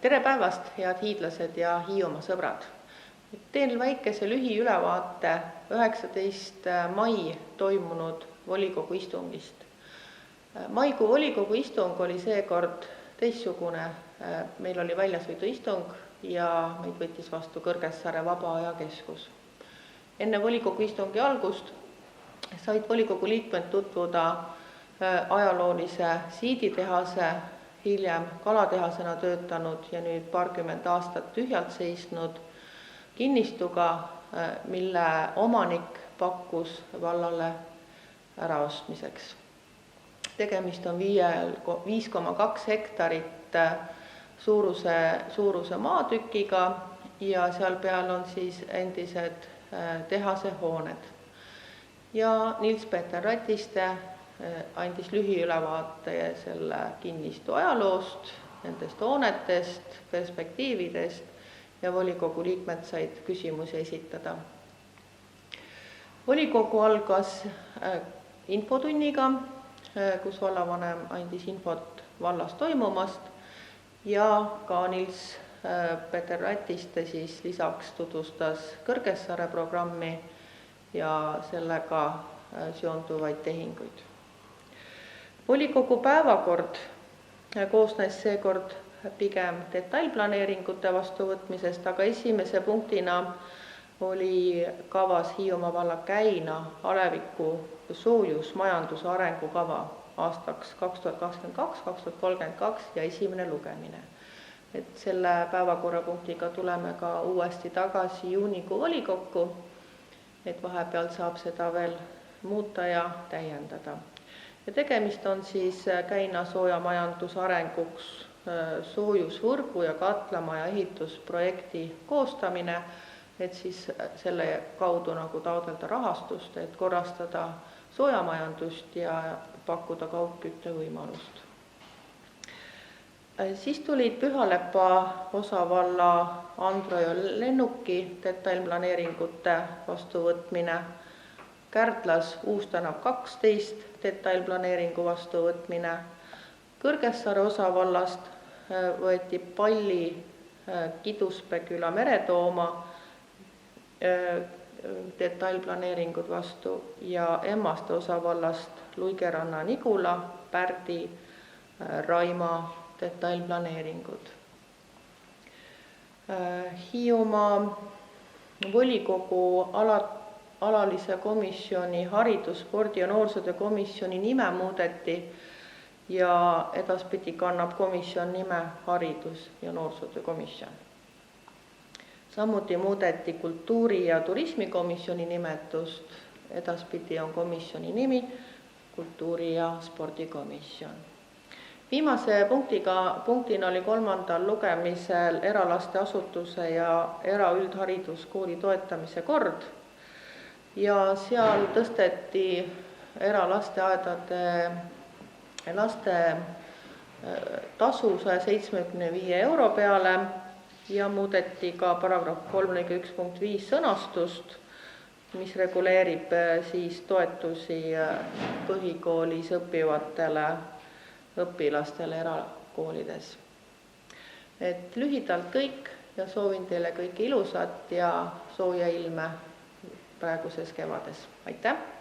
Tere päevast, head hiidlased ja Hiiumaa sõbrad! Teen väikese lühiülevaate 19. mai toimunud volikogu istungist. Maikuu volikogu istung oli seekord teistsugune. Meil oli väljasõiduistung ja meid võttis vastu Kõrgessaare Vaba-ajakeskus. Enne volikogu istungi algust said volikogu liikmed tutvuda ajaloolise siiditehase, hiljem kalatehasena töötanud ja nüüd paarkümmend aastat tühjalt seisnud kinnistuga, mille omanik pakkus vallale äraostmiseks. Tegemist on 5,2 hektarit suuruse maatükiga ja seal peal on siis endised tehasehooned. Ja Nils-Peeter Ratiste andis lühiülevaate selle kinnistu ajaloost, nendest hoonetest, perspektiividest ja volikogu liikmed said küsimusi esitada. Volikogu algas infotunniga, kus vallavanem andis infot vallas toimumast ja ka Nils-Peeter Ratiste siis lisaks tutvustas Kõrgessaare programmi ja sellega seonduvaid tehinguid. Volikogu päevakord koosnes seekord pigem detailplaneeringute vastuvõtmisest, aga esimese punktina oli kavas Hiiumaa valla Käina aleviku soojusmajanduse arengukava aastaks 2022-2032 ja esimene lugemine. Selle päevakorrapunktiga tuleme ka uuesti tagasi juunikuu volikokku, vahepeal saab seda veel muuta ja täiendada. Ja tegemist on siis Käina soojamajanduse arenguks soojusvõrgu ja katlamaja ehitusprojekti koostamine, siis selle kaudu taotleda rahastust, et korrastada soojamajandust ja pakkuda kaugkütte võimalust. Siis tulid Pühalepa osavalla Andro ja lennuki detailplaneeringute vastuvõtmine, Kärdlas Uus-Tänav 12 detailplaneeringu vastuvõtmine, Kõrgessaare osavallast võeti Palli Kiduspee küla Meretooma detailplaneeringud vastu ja Emmaste osavallast Luigeranna Nigula, Pärdi, Raima detailplaneeringud. Hiiumaa volikogu alalise komisjoni haridus-, spordi- ja noorsootöö komisjoni nime muudeti ja edaspidi kannab komisjon nime haridus- ja noorsootöö komisjon. Samuti muudeti kultuuri- ja turismikomisjoni nimetust, edaspidi on komisjoni nimi kultuuri- ja spordikomisjon. Viimase punktina oli 3. lugemisel eralasteasutuse ja eraüldhariduskooli toetamise kord ja seal tõsteti eralasteaedade laste tasu 175 euro peale ja muudeti ka paragrahv 3.1.5 sõnastust, mis reguleerib siis toetusi põhikoolis õppivatele õpilastele erakoolides. Lühidalt kõik ja soovin teile kõike ilusat ja sooja ilme praeguses kevades. Aitäh!